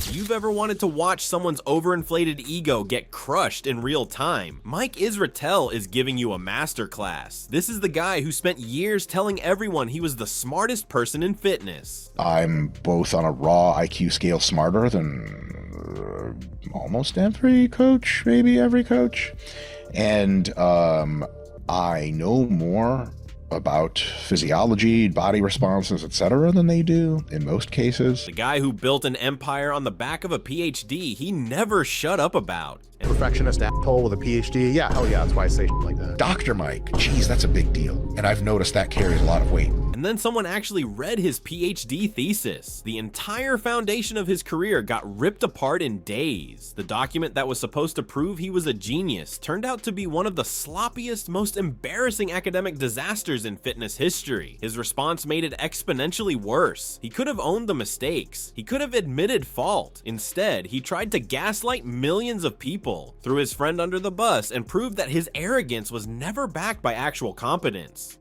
If you've ever wanted to watch someone's overinflated ego get crushed in real time, Mike Israetel is giving you a masterclass. This is the guy who spent years telling everyone he was the smartest person in fitness. I'm both on a raw IQ scale smarter than almost every coach, maybe every coach. And I know more about physiology, body responses, etc. than they do in most cases. The guy who built an empire on the back of a PhD he never shut up about. Perfectionist asshole with a PhD. Yeah, hell yeah, that's why I say shit like that. Dr. Mike, geez, that's a big deal. And I've noticed that carries a lot of weight. And then someone actually read his PhD thesis. The entire foundation of his career got ripped apart in days. The document that was supposed to prove he was a genius turned out to be one of the sloppiest, most embarrassing academic disasters in fitness history. His response made it exponentially worse. He could have owned the mistakes. He could have admitted fault. Instead, he tried to gaslight millions of people, threw his friend under the bus, and proved that his arrogance was never backed by actual competence.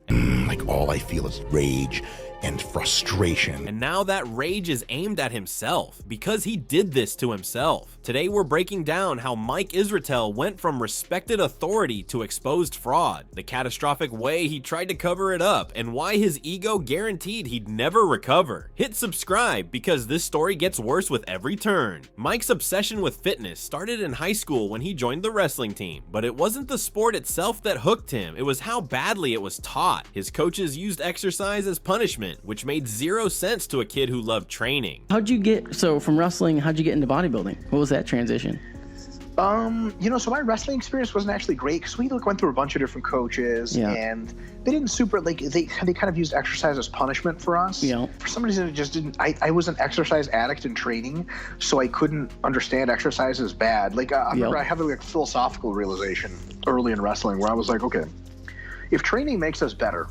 Like all I feel is rage and frustration. And now that rage is aimed at himself because he did this to himself. Today we're breaking down how Mike Israetel went from respected authority to exposed fraud, the catastrophic way he tried to cover it up, and why his ego guaranteed he'd never recover. Hit subscribe because this story gets worse with every turn. Mike's obsession with fitness started in high school when he joined the wrestling team, but it wasn't the sport itself that hooked him, it was how badly it was taught. His coaches used exercise as punishment, which made zero sense to a kid who loved training. So from wrestling, how'd you get into bodybuilding? What was that transition? So my wrestling experience wasn't actually great because we went through a bunch of different coaches, and they didn't they kind of used exercise as punishment for us. Yeah. For some reason, it just didn't. I was an exercise addict in training, so I couldn't understand exercise as bad. I remember I had a philosophical realization early in wrestling where I was like, okay, if training makes us better,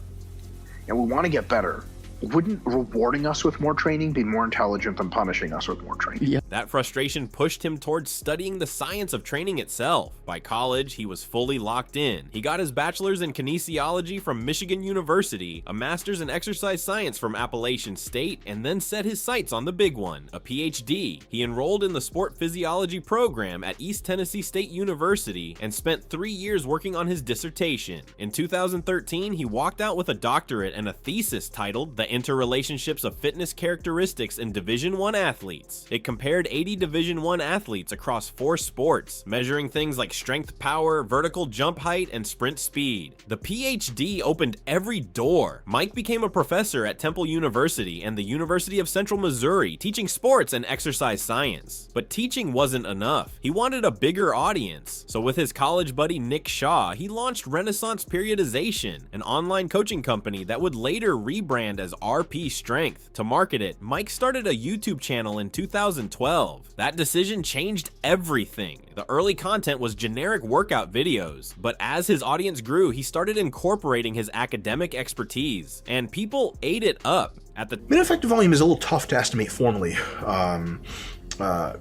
and we want to get better, wouldn't rewarding us with more training be more intelligent than punishing us with more training? Yeah. That frustration pushed him towards studying the science of training itself. By college, he was fully locked in. He got his bachelor's in kinesiology from Michigan University, a master's in exercise science from Appalachian State, and then set his sights on the big one, a PhD. He enrolled in the sport physiology program at East Tennessee State University and spent 3 years working on his dissertation. In 2013, he walked out with a doctorate and a thesis titled The Interrelationships of Fitness Characteristics in Division I Athletes. It compared 80 Division I athletes across 4 sports, measuring things like strength, power, vertical jump height, and sprint speed. The PhD opened every door. Mike became a professor at Temple University and the University of Central Missouri, teaching sports and exercise science. But teaching wasn't enough. He wanted a bigger audience. So with his college buddy Nick Shaw, he launched Renaissance Periodization, an online coaching company that would later rebrand as RP Strength. To market it, Mike started a YouTube channel in 2012. That decision changed everything. The early content was generic workout videos, but as his audience grew, he started incorporating his academic expertise, and people ate it up. Minimum effective volume is a little tough to estimate formally,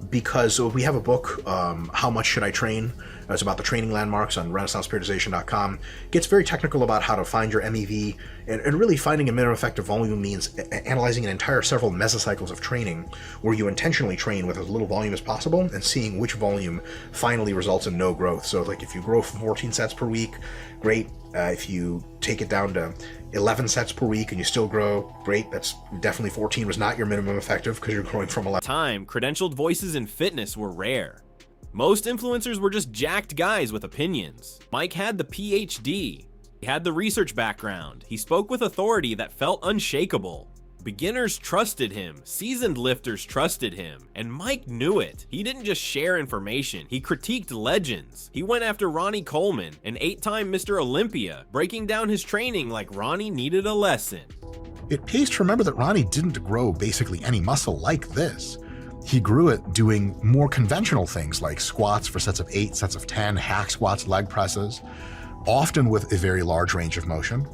because we have a book, How Much Should I Train? It's about the training landmarks on renaissanceperiodization.com. It gets very technical about how to find your MEV, and really finding a minimum effective volume means analyzing an entire several mesocycles of training where you intentionally train with as little volume as possible and seeing which volume finally results in no growth. So like if you grow 14 sets per week, great. If you take it down to 11 sets per week and you still grow, great. That's definitely 14 was not your minimum effective because you're growing from 11. Time, credentialed voices in fitness were rare. Most influencers were just jacked guys with opinions. Mike had the PhD. He had the research background. He spoke with authority that felt unshakable. Beginners trusted him, seasoned lifters trusted him, and Mike knew it. He didn't just share information, he critiqued legends. He went after Ronnie Coleman, an 8-time Mr. Olympia, breaking down his training like Ronnie needed a lesson. It pays to remember that Ronnie didn't grow basically any muscle like this. He grew it doing more conventional things like squats for sets of 8, sets of 10, hack squats, leg presses, often with a very large range of motion,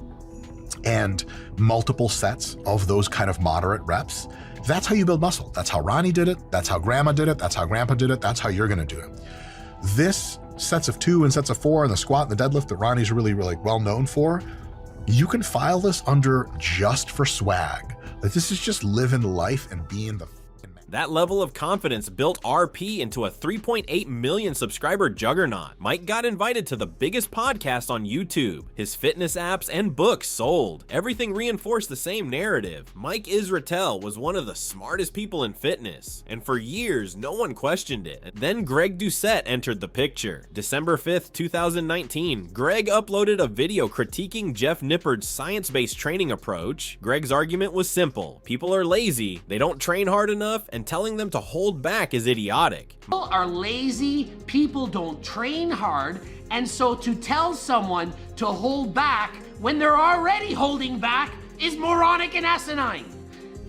and multiple sets of those kind of moderate reps. That's how you build muscle. That's how Ronnie did it. That's how Grandma did it. That's how Grandpa did it. That's how you're gonna do it. This sets of 2 and sets of 4 and the squat and the deadlift that Ronnie's really well known for, you can file this under just for swag. Like this is just living life and being the That level of confidence built RP into a 3.8 million subscriber juggernaut. Mike got invited to the biggest podcast on YouTube. His fitness apps and books sold. Everything reinforced the same narrative. Mike Israetel was one of the smartest people in fitness, and for years, no one questioned it. Then Greg Doucette entered the picture. December 5th, 2019, Greg uploaded a video critiquing Jeff Nippard's science-based training approach. Greg's argument was simple. People are lazy, they don't train hard enough, and telling them to hold back is idiotic. People are lazy, people don't train hard, and so to tell someone to hold back when they're already holding back is moronic and asinine.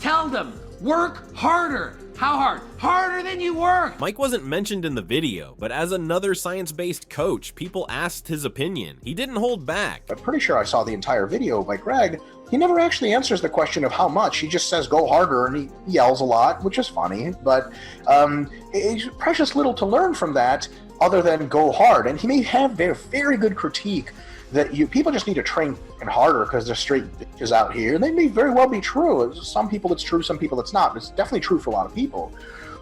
Tell them, work harder. How hard? Harder than you work! Mike wasn't mentioned in the video, but as another science-based coach, people asked his opinion. He didn't hold back. I'm pretty sure I saw the entire video by Greg. He never actually answers the question of how much. He just says, go harder, and he yells a lot, which is funny, but it's precious little to learn from that other than go hard. And he may have a very good critique that people just need to train harder because they're straight bitches out here. And they may very well be true. Some people it's true, some people it's not. It's definitely true for a lot of people.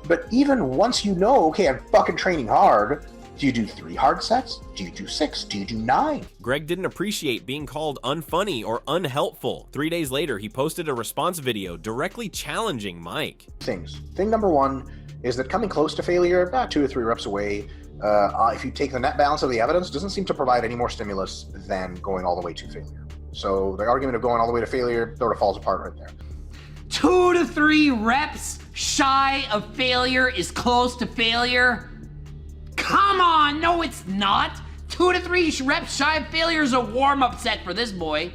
But even once you know, okay, I'm fucking training hard, do you do 3 hard sets? Do you do 6? Do you do 9? Greg didn't appreciate being called unfunny or unhelpful. 3 days later, he posted a response video directly challenging Mike. Thing number 1 is that coming close to failure, about 2 or 3 reps away, if you take the net balance of the evidence, doesn't seem to provide any more stimulus than going all the way to failure. So the argument of going all the way to failure sort of falls apart right there. 2 to 3 reps shy of failure is close to failure? Come on, no it's not. 2 to 3 reps shy of failure is a warm-up set for this boy.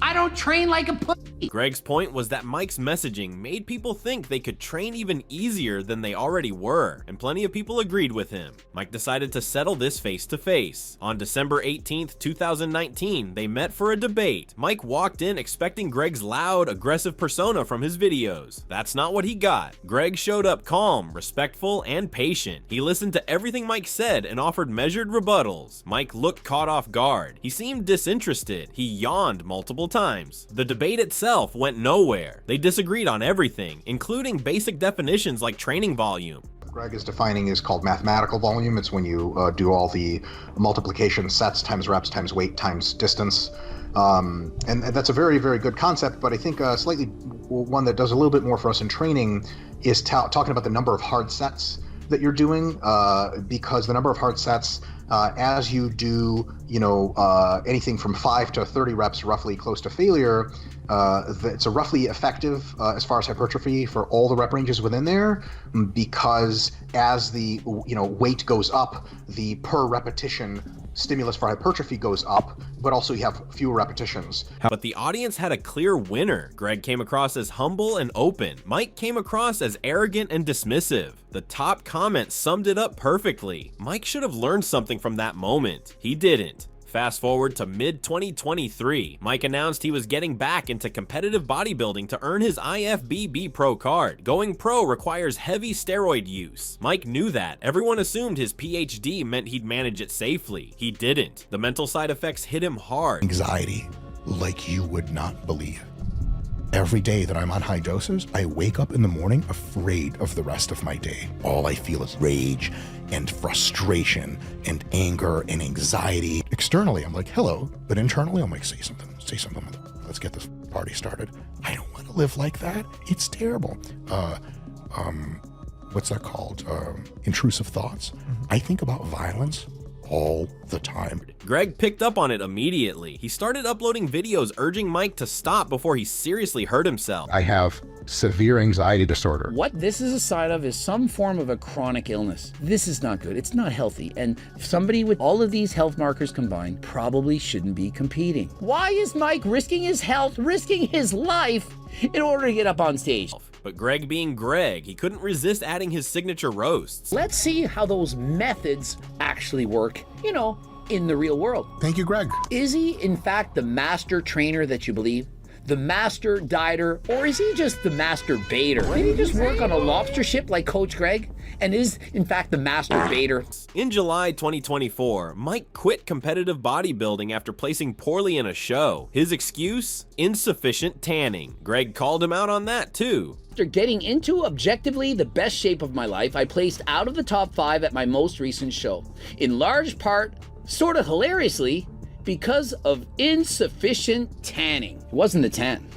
I don't train like a pussy. Greg's point was that Mike's messaging made people think they could train even easier than they already were, and plenty of people agreed with him. Mike decided to settle this face-to-face. On December 18th, 2019, they met for a debate. Mike walked in expecting Greg's loud, aggressive persona from his videos. That's not what he got. Greg showed up calm, respectful, and patient. He listened to everything Mike said and offered measured rebuttals. Mike looked caught off guard. He seemed disinterested. He yawned multiple times. The debate itself went nowhere. They disagreed on everything, including basic definitions like training volume. Greg is defining is called mathematical volume. It's when you do all the multiplication, sets times reps times weight times distance. And that's a very, very good concept, but I think slightly one that does a little bit more for us in training is talking about the number of hard sets that you're doing, because the number of hard sets, as you do, anything from 5 to 30 reps, roughly close to failure, it's a roughly effective as far as hypertrophy for all the rep ranges within there, because as the weight goes up, the per repetition stimulus for hypertrophy goes up, but also you have fewer repetitions. But the audience had a clear winner. Greg came across as humble and open. Mike came across as arrogant and dismissive. The top comment summed it up perfectly. Mike should have learned something from that moment. He didn't. Fast forward to mid-2023, Mike announced he was getting back into competitive bodybuilding to earn his IFBB Pro card. Going pro requires heavy steroid use. Mike knew that. Everyone assumed his PhD meant he'd manage it safely. He didn't. The mental side effects hit him hard. Anxiety like you would not believe. Every day that I'm on high doses, I wake up in the morning afraid of the rest of my day. All I feel is rage and frustration and anger and anxiety. Externally, I'm like, hello, but internally, I'm like, say something, let's get this party started. I don't want to live like that. It's terrible. What's that called? Intrusive thoughts. I think about violence all the time. Greg picked up on it immediately. He started uploading videos urging Mike to stop before he seriously hurt himself. I have severe anxiety disorder. What this is a sign of is some form of a chronic illness. This is not good. It's not healthy. And somebody with all of these health markers combined probably shouldn't be competing. Why is Mike risking his health, risking his life in order to get up on stage? But Greg being Greg, he couldn't resist adding his signature roasts. Let's see how those methods actually work, in the real world. Thank you, Greg. Is he, in fact, the master trainer that you believe? the master dieter, or is he just the master baiter? Did he just work on a lobster ship like Coach Greg? And is, in fact, the master baiter? In July 2024, Mike quit competitive bodybuilding after placing poorly in a show. His excuse? Insufficient tanning. Greg called him out on that too. After getting into objectively the best shape of my life, I placed out of the top 5 at my most recent show. In large part, sort of hilariously, because of insufficient tanning. It wasn't the tan.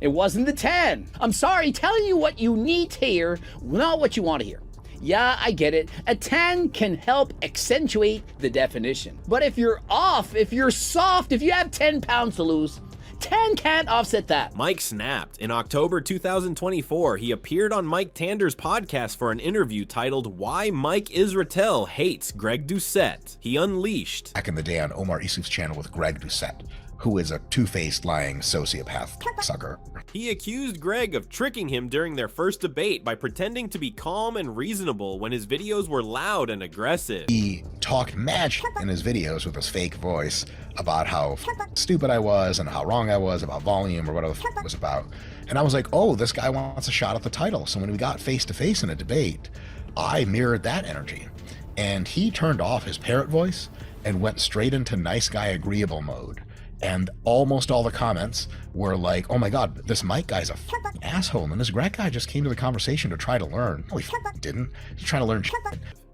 It wasn't the tan. I'm sorry, telling you what you need to hear, not what you want to hear. Yeah, I get it. A tan can help accentuate the definition. But if you're off, if you're soft, if you have 10 pounds to lose, tan can't offset that. Mike snapped. In October 2024, he appeared on Mike Tander's podcast for an interview titled Why Mike Israetel Hates Greg Doucette. He unleashed. Back in the day on Omar Isuf's channel with Greg Doucette, who is a two-faced lying sociopath sucker. He accused Greg of tricking him during their first debate by pretending to be calm and reasonable when his videos were loud and aggressive. He talked mad shit in his videos with his fake voice about how stupid I was and how wrong I was about volume or whatever it was about. And I was like, oh, this guy wants a shot at the title. So when we got face-to-face in a debate, I mirrored that energy. And he turned off his parrot voice and went straight into nice guy agreeable mode. And almost all the comments were like, oh my God, this Mike guy's a asshole. And this Greg guy just came to the conversation to try to learn. No, he didn't. He's trying to learn shit.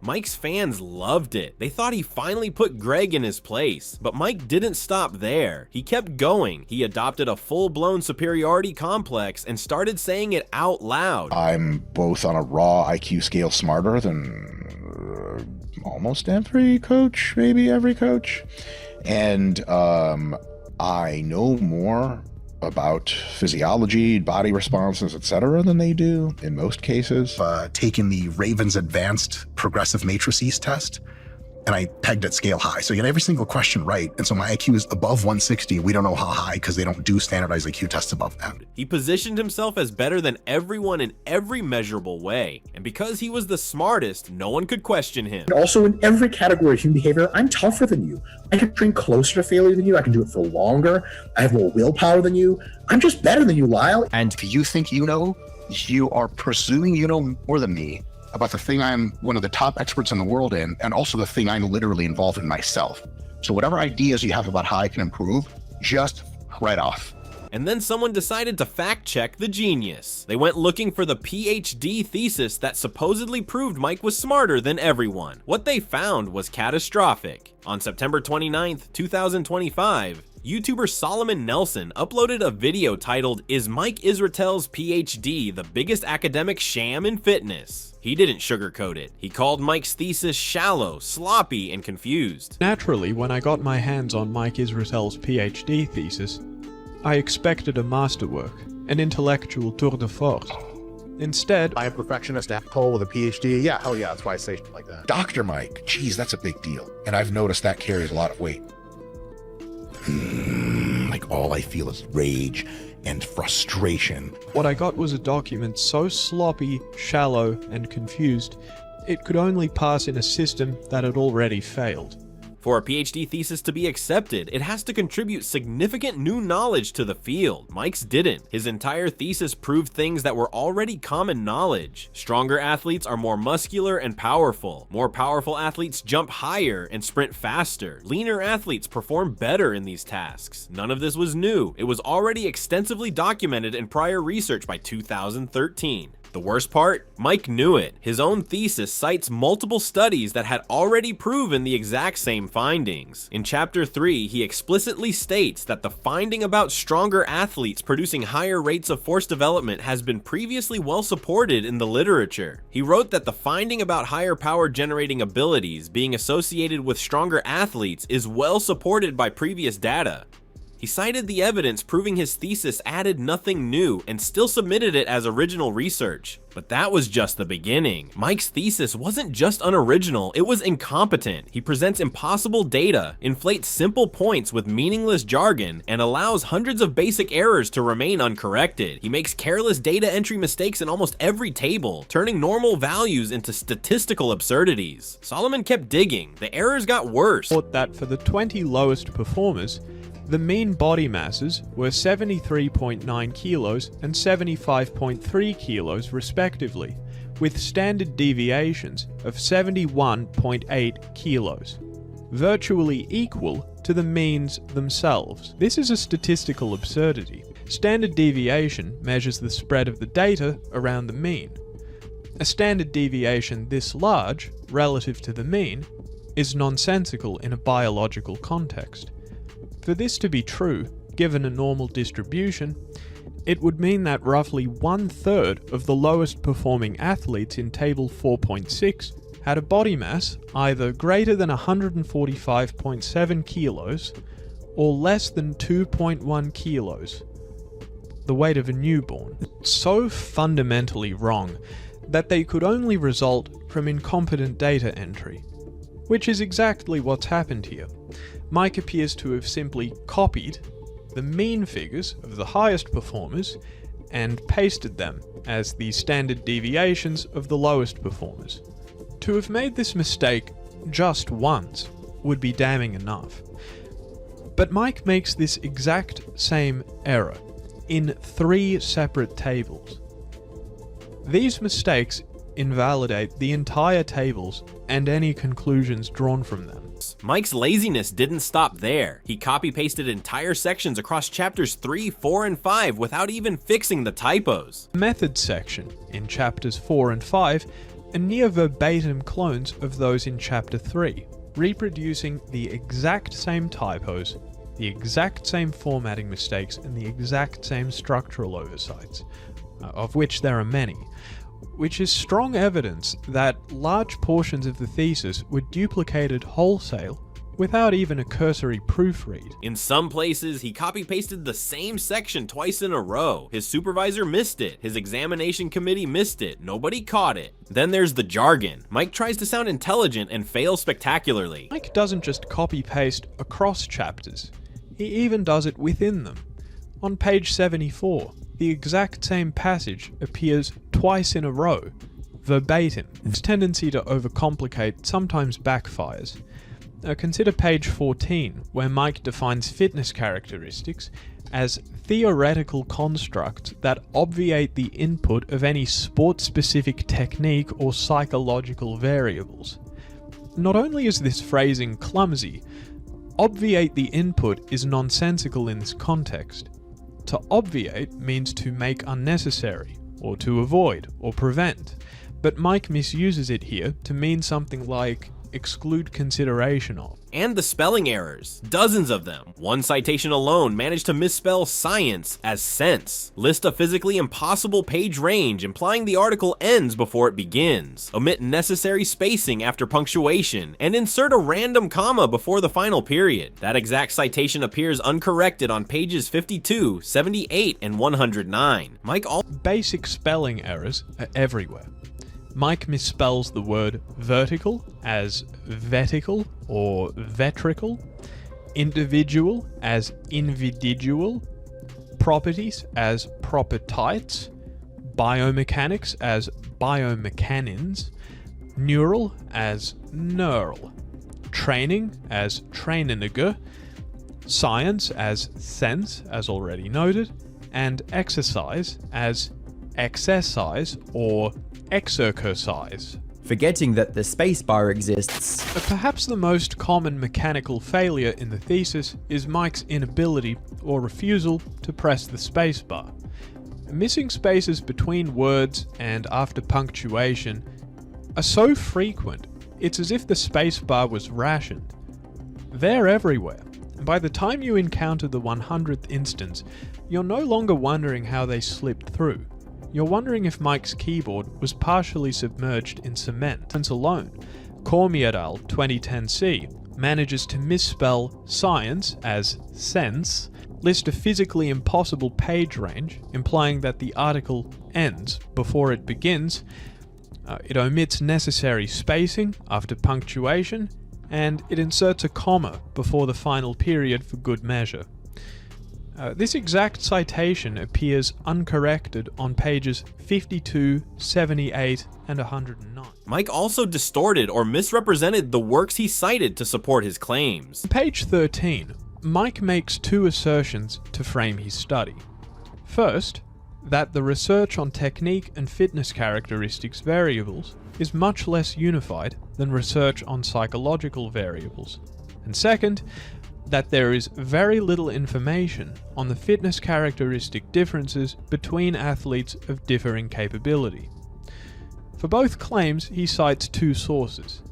Mike's fans loved it. They thought he finally put Greg in his place. But Mike didn't stop there. He kept going. He adopted a full-blown superiority complex and started saying it out loud. I'm both on a raw IQ scale smarter than almost every coach, maybe every coach. And I know more about physiology, body responses, etc. than they do in most cases. Taking the Ravens Advanced Progressive Matrices test, and I pegged at scale high. So you get every single question right. And so my IQ is above 160. We don't know how high because they don't do standardized IQ tests above that. He positioned himself as better than everyone in every measurable way. And because he was the smartest, no one could question him. Also, in every category of human behavior, I'm tougher than you. I can train closer to failure than you. I can do it for longer. I have more willpower than you. I'm just better than you, Lyle. And if you think you know, you are presuming you know more than me about the thing I'm one of the top experts in the world in, and also the thing I'm literally involved in myself. So whatever ideas you have about how I can improve, just right off. And then someone decided to fact check the genius. They went looking for the PhD thesis that supposedly proved Mike was smarter than everyone. What they found was catastrophic. On September 29th, 2025, YouTuber Solomon Nelson uploaded a video titled, "Is Mike Israetel's PhD the biggest academic sham in fitness?" He didn't sugarcoat it. He called Mike's thesis shallow, sloppy, and confused. Naturally, when I got my hands on Mike Israetel's PhD thesis, I expected a masterwork, an intellectual tour de force. Instead, I am a perfectionist asshole with a PhD. Yeah, hell yeah, that's why I say shit like that. Dr. Mike, geez, that's a big deal. And I've noticed that carries a lot of weight. Like all I feel is rage and frustration. What I got was a document so sloppy, shallow, and confused, it could only pass in a system that had already failed. For a PhD thesis to be accepted, it has to contribute significant new knowledge to the field. Mike's didn't. His entire thesis proved things that were already common knowledge. Stronger athletes are more muscular and powerful. More powerful athletes jump higher and sprint faster. Leaner athletes perform better in these tasks. None of this was new. It was already extensively documented in prior research by 2013. The worst part? Mike knew it. His own thesis cites multiple studies that had already proven the exact same findings. In Chapter 3, he explicitly states that the finding about stronger athletes producing higher rates of force development has been previously well supported in the literature. He wrote that the finding about higher power generating abilities being associated with stronger athletes is well supported by previous data. He cited the evidence proving his thesis added nothing new and still submitted it as original research. But that was just the beginning. Mike's thesis wasn't just unoriginal, it was incompetent. He presents impossible data, inflates simple points with meaningless jargon, and allows hundreds of basic errors to remain uncorrected. He makes careless data entry mistakes in almost every table, turning normal values into statistical absurdities. Solomon kept digging. The errors got worse. Thought that for the 20 lowest performers, The mean body masses were 73.9 kilos and 75.3 kilos respectively, with standard deviations of 71.8 kilos, virtually equal to the means themselves. This is a statistical absurdity. Standard deviation measures the spread of the data around the mean. A standard deviation this large, relative to the mean, is nonsensical in a biological context. For this to be true, given a normal distribution, it would mean that roughly 1/3 of the lowest performing athletes in Table 4.6 had a body mass either greater than 145.7 kilos or less than 2.1 kilos, the weight of a newborn. So fundamentally wrong that they could only result from incompetent data entry, which is exactly what's happened here. Mike appears to have simply copied the mean figures of the highest performers and pasted them as the standard deviations of the lowest performers. To have made this mistake just once would be damning enough. But Mike makes this exact same error in 3 separate tables. These mistakes invalidate the entire tables and any conclusions drawn from them. Mike's laziness didn't stop there. He copy-pasted entire sections across chapters 3, 4, and 5 without even fixing the typos. The methods section in chapters 4 and 5 are near verbatim clones of those in chapter 3, reproducing the exact same typos, the exact same formatting mistakes, and the exact same structural oversights, of which there are many, which is strong evidence that large portions of the thesis were duplicated wholesale without even a cursory proofread. In some places, he copy-pasted the same section twice in a row. His supervisor missed it. His examination committee missed it. Nobody caught it. Then there's the jargon. Mike tries to sound intelligent and fails spectacularly. Mike doesn't just copy-paste across chapters. He even does it within them. On page 74, the exact same passage appears twice in a row, verbatim. This tendency to overcomplicate sometimes backfires. Consider page 14, where Mike defines fitness characteristics as theoretical constructs that obviate the input of any sport-specific technique or psychological variables. Not only is this phrasing clumsy, obviate the input is nonsensical in this context. To obviate means to make unnecessary, or to avoid, or prevent, but Mike misuses it here to mean something like exclude consideration of. And the spelling errors, dozens of them. One citation alone managed to misspell science as sense. List a physically impossible page range, implying the article ends before it begins. Omit necessary spacing after punctuation, and insert a random comma before the final period. That exact citation appears uncorrected on pages 52, 78, and 109. Basic spelling errors are everywhere. Mike misspells the word vertical as vetical or vetrical, individual as invididual, properties as propertites, biomechanics as biomechanins, neural as neural, training as traininiger, science as sense, as already noted, and exercise as exercise or exercise. Forgetting that the spacebar exists. Perhaps the most common mechanical failure in the thesis is Mike's inability or refusal to press the spacebar. Missing spaces between words and after punctuation are so frequent, it's as if the spacebar was rationed. They're everywhere, and by the time you encounter the 100th instance, you're no longer wondering how they slipped through. You're wondering if Mike's keyboard was partially submerged in cement. Since alone, Cormier et al. 2010C manages to misspell science as sense, list a physically impossible page range, implying that the article ends before it begins, it omits necessary spacing after punctuation, and it inserts a comma before the final period for good measure. This exact citation appears uncorrected on pages 52, 78, and 109. Mike also distorted or misrepresented the works he cited to support his claims. On page 13, Mike makes two assertions to frame his study. First, that the research on technique and fitness characteristics variables is much less unified than research on psychological variables. And second, that there is very little information on the fitness characteristic differences between athletes of differing capability. For both claims, he cites two sources: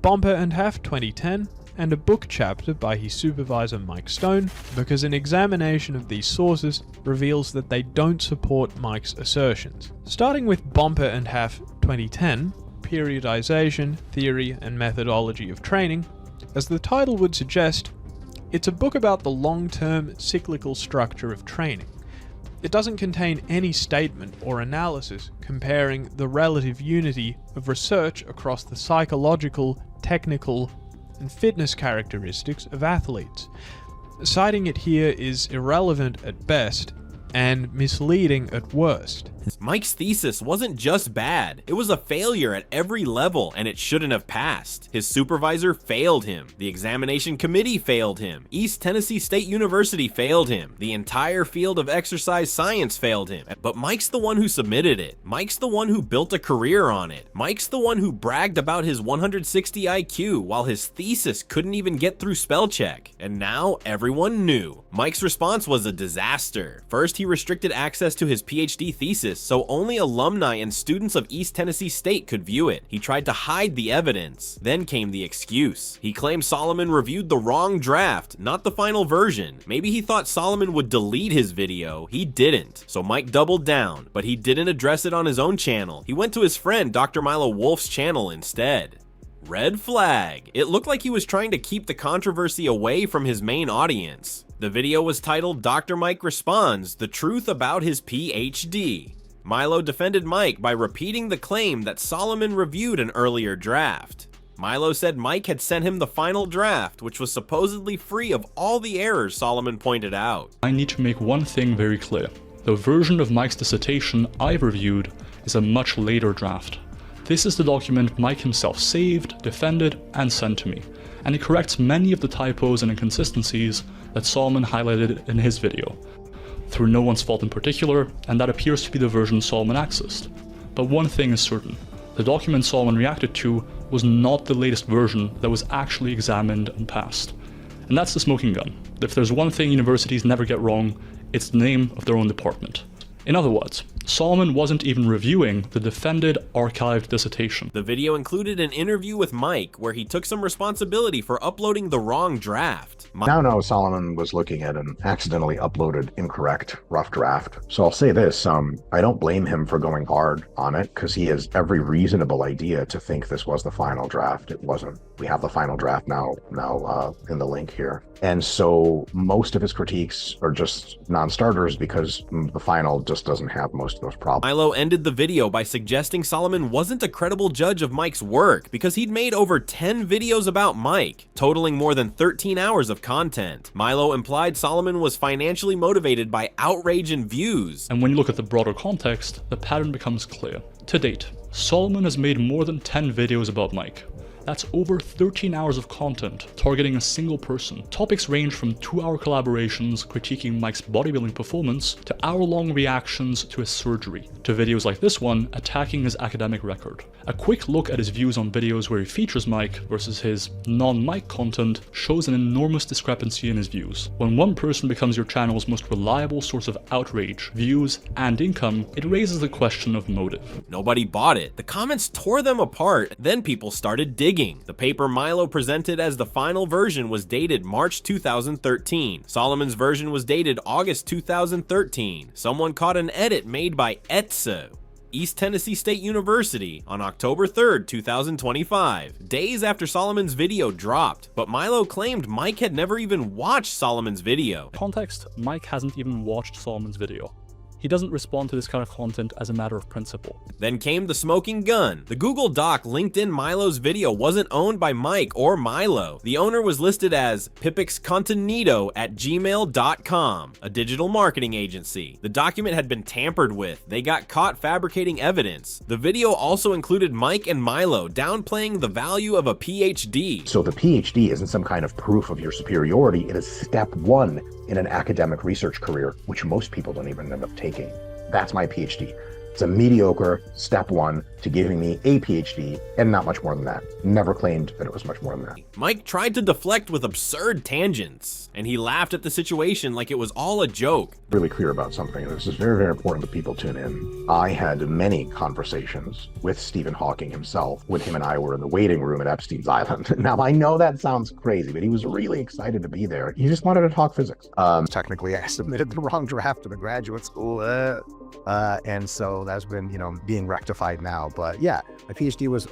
Bomper and Half 2010 and a book chapter by his supervisor Mike Stone, because an examination of these sources reveals that they don't support Mike's assertions. Starting with Bomper and Half 2010, Periodization, Theory and Methodology of Training, as the title would suggest, it's a book about the long-term cyclical structure of training. It doesn't contain any statement or analysis comparing the relative unity of research across the psychological, technical, and fitness characteristics of athletes. Citing it here is irrelevant at best and misleading at worst. Mike's thesis wasn't just bad, it was a failure at every level, and it shouldn't have passed. His supervisor failed him, the examination committee failed him, East Tennessee State University failed him, the entire field of exercise science failed him. But Mike's the one who submitted it. Mike's the one who built a career on it. Mike's the one who bragged about his 160 IQ while his thesis couldn't even get through spell check. And now everyone knew. Mike's response was a disaster. First, he restricted access to his PhD thesis so only alumni and students of East Tennessee State could view it. He tried to hide the evidence. Then came the excuse. He claimed Solomon reviewed the wrong draft, not the final version. Maybe he thought Solomon would delete his video. He didn't. So Mike doubled down, but he didn't address it on his own channel. He went to his friend Dr. Milo Wolf's channel instead. Red flag. It looked like he was trying to keep the controversy away from his main audience. The video was titled Dr. Mike Responds, The Truth About His PhD. Milo defended Mike by repeating the claim that Solomon reviewed an earlier draft. Milo said Mike had sent him the final draft, which was supposedly free of all the errors Solomon pointed out. I need to make one thing very clear. The version of Mike's dissertation I've reviewed is a much later draft. This is the document Mike himself saved, defended, and sent to me, and it corrects many of the typos and inconsistencies that Solomon highlighted in his video, through no one's fault in particular, and that appears to be the version Solomon accessed. But one thing is certain, the document Solomon reacted to was not the latest version that was actually examined and passed. And that's the smoking gun. If there's one thing universities never get wrong, it's the name of their own department. In other words, Solomon wasn't even reviewing the defended archived dissertation. The video included an interview with Mike where he took some responsibility for uploading the wrong draft. Now know Solomon was looking at an accidentally uploaded incorrect rough draft. So I'll say this, I don't blame him for going hard on it because he has every reasonable idea to think this was the final draft. It wasn't. We have the final draft now in the link here. And so most of his critiques are just non-starters because the final just doesn't have most of those problems. Milo ended the video by suggesting Solomon wasn't a credible judge of Mike's work because he'd made over 10 videos about Mike, totaling more than 13 hours of content. Milo implied Solomon was financially motivated by outrage and views. And when you look at the broader context, the pattern becomes clear. To date, Solomon has made more than 10 videos about Mike. That's over 13 hours of content targeting a single person. Topics range from 2-hour collaborations critiquing Mike's bodybuilding performance to hour-long reactions to his surgery, to videos like this one attacking his academic record. A quick look at his views on videos where he features Mike versus his non-Mike content shows an enormous discrepancy in his views. When one person becomes your channel's most reliable source of outrage, views, and income, it raises the question of motive. Nobody bought it. The comments tore them apart, then people started digging. The paper Milo presented as the final version was dated March 2013. Solomon's version was dated August 2013. Someone caught an edit made by ETSO, East Tennessee State University, on October 3rd, 2025, days after Solomon's video dropped, but Milo claimed Mike had never even watched Solomon's video. Context, Mike hasn't even watched Solomon's video. he doesn't respond to this kind of content as a matter of principle. Then came the smoking gun. The Google Doc linked in Milo's video wasn't owned by Mike or Milo. The owner was listed as pipixcontenido@gmail.com, a digital marketing agency. The document had been tampered with. They got caught fabricating evidence. The video also included Mike and Milo downplaying the value of a PhD. So the PhD isn't some kind of proof of your superiority. It is step one in an academic research career, which most people don't even end up taking. That's my PhD. It's a mediocre step one to giving me a PhD, and not much more than that. Never claimed that it was much more than that. Mike tried to deflect with absurd tangents, and he laughed at the situation like it was all a joke. Really clear about something. This is very, very important that people tune in. I had many conversations with Stephen Hawking himself when him and I were in the waiting room at Epstein's Island. Now, I know that sounds crazy, but he was really excited to be there. He just wanted to talk physics. Technically, I submitted the wrong draft to the graduate school, and so that's been, being rectified now. But yeah, my PhD was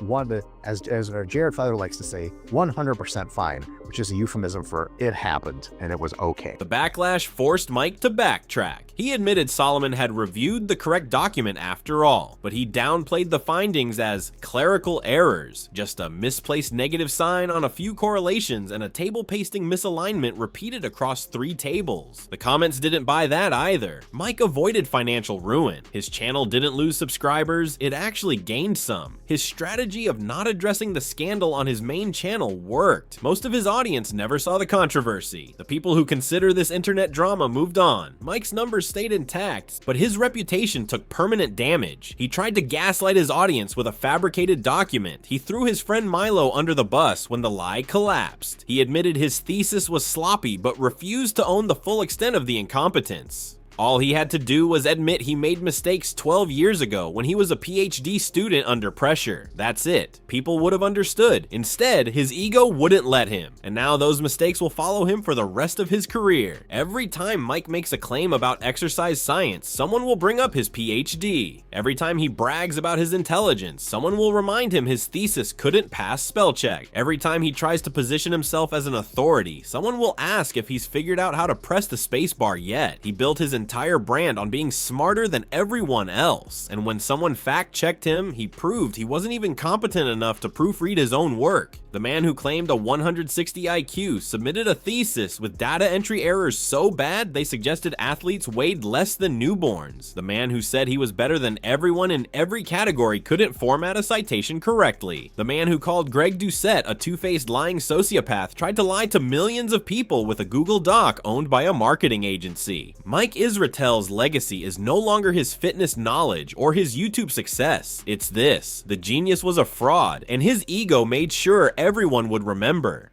as Jared Feather likes to say, 100% fine, which is a euphemism for it happened and it was okay. The backlash forced Mike to backtrack. He admitted Solomon had reviewed the correct document after all, but he downplayed the findings as clerical errors, just a misplaced negative sign on a few correlations and a table pasting misalignment repeated across 3 tables. The comments didn't buy that either. Mike avoided financial ruin. His channel didn't lose subscribers, it actually gained some. His strategy of not addressing the scandal on his main channel worked. Most of his audience never saw the controversy. The people who consider this internet drama moved on. Mike's numbers stayed intact, but his reputation took permanent damage. He tried to gaslight his audience with a fabricated document. He threw his friend Milo under the bus when the lie collapsed. He admitted his thesis was sloppy, but refused to own the full extent of the incompetence. All he had to do was admit he made mistakes 12 years ago when he was a PhD student under pressure. That's it. People would have understood. Instead, his ego wouldn't let him. And now those mistakes will follow him for the rest of his career. Every time Mike makes a claim about exercise science, someone will bring up his PhD. Every time he brags about his intelligence, someone will remind him his thesis couldn't pass spell check. Every time he tries to position himself as an authority, someone will ask if he's figured out how to press the spacebar yet. He built his entire brand on being smarter than everyone else, and when someone fact-checked him, he proved he wasn't even competent enough to proofread his own work. The man who claimed a 160 IQ submitted a thesis with data entry errors so bad they suggested athletes weighed less than newborns. The man who said he was better than everyone in every category couldn't format a citation correctly. The man who called Greg Doucette a two-faced lying sociopath tried to lie to millions of people with a Google Doc owned by a marketing agency. Mike Israetel's legacy is no longer his fitness knowledge or his YouTube success. It's this: the genius was a fraud, and his ego made sure everyone would remember.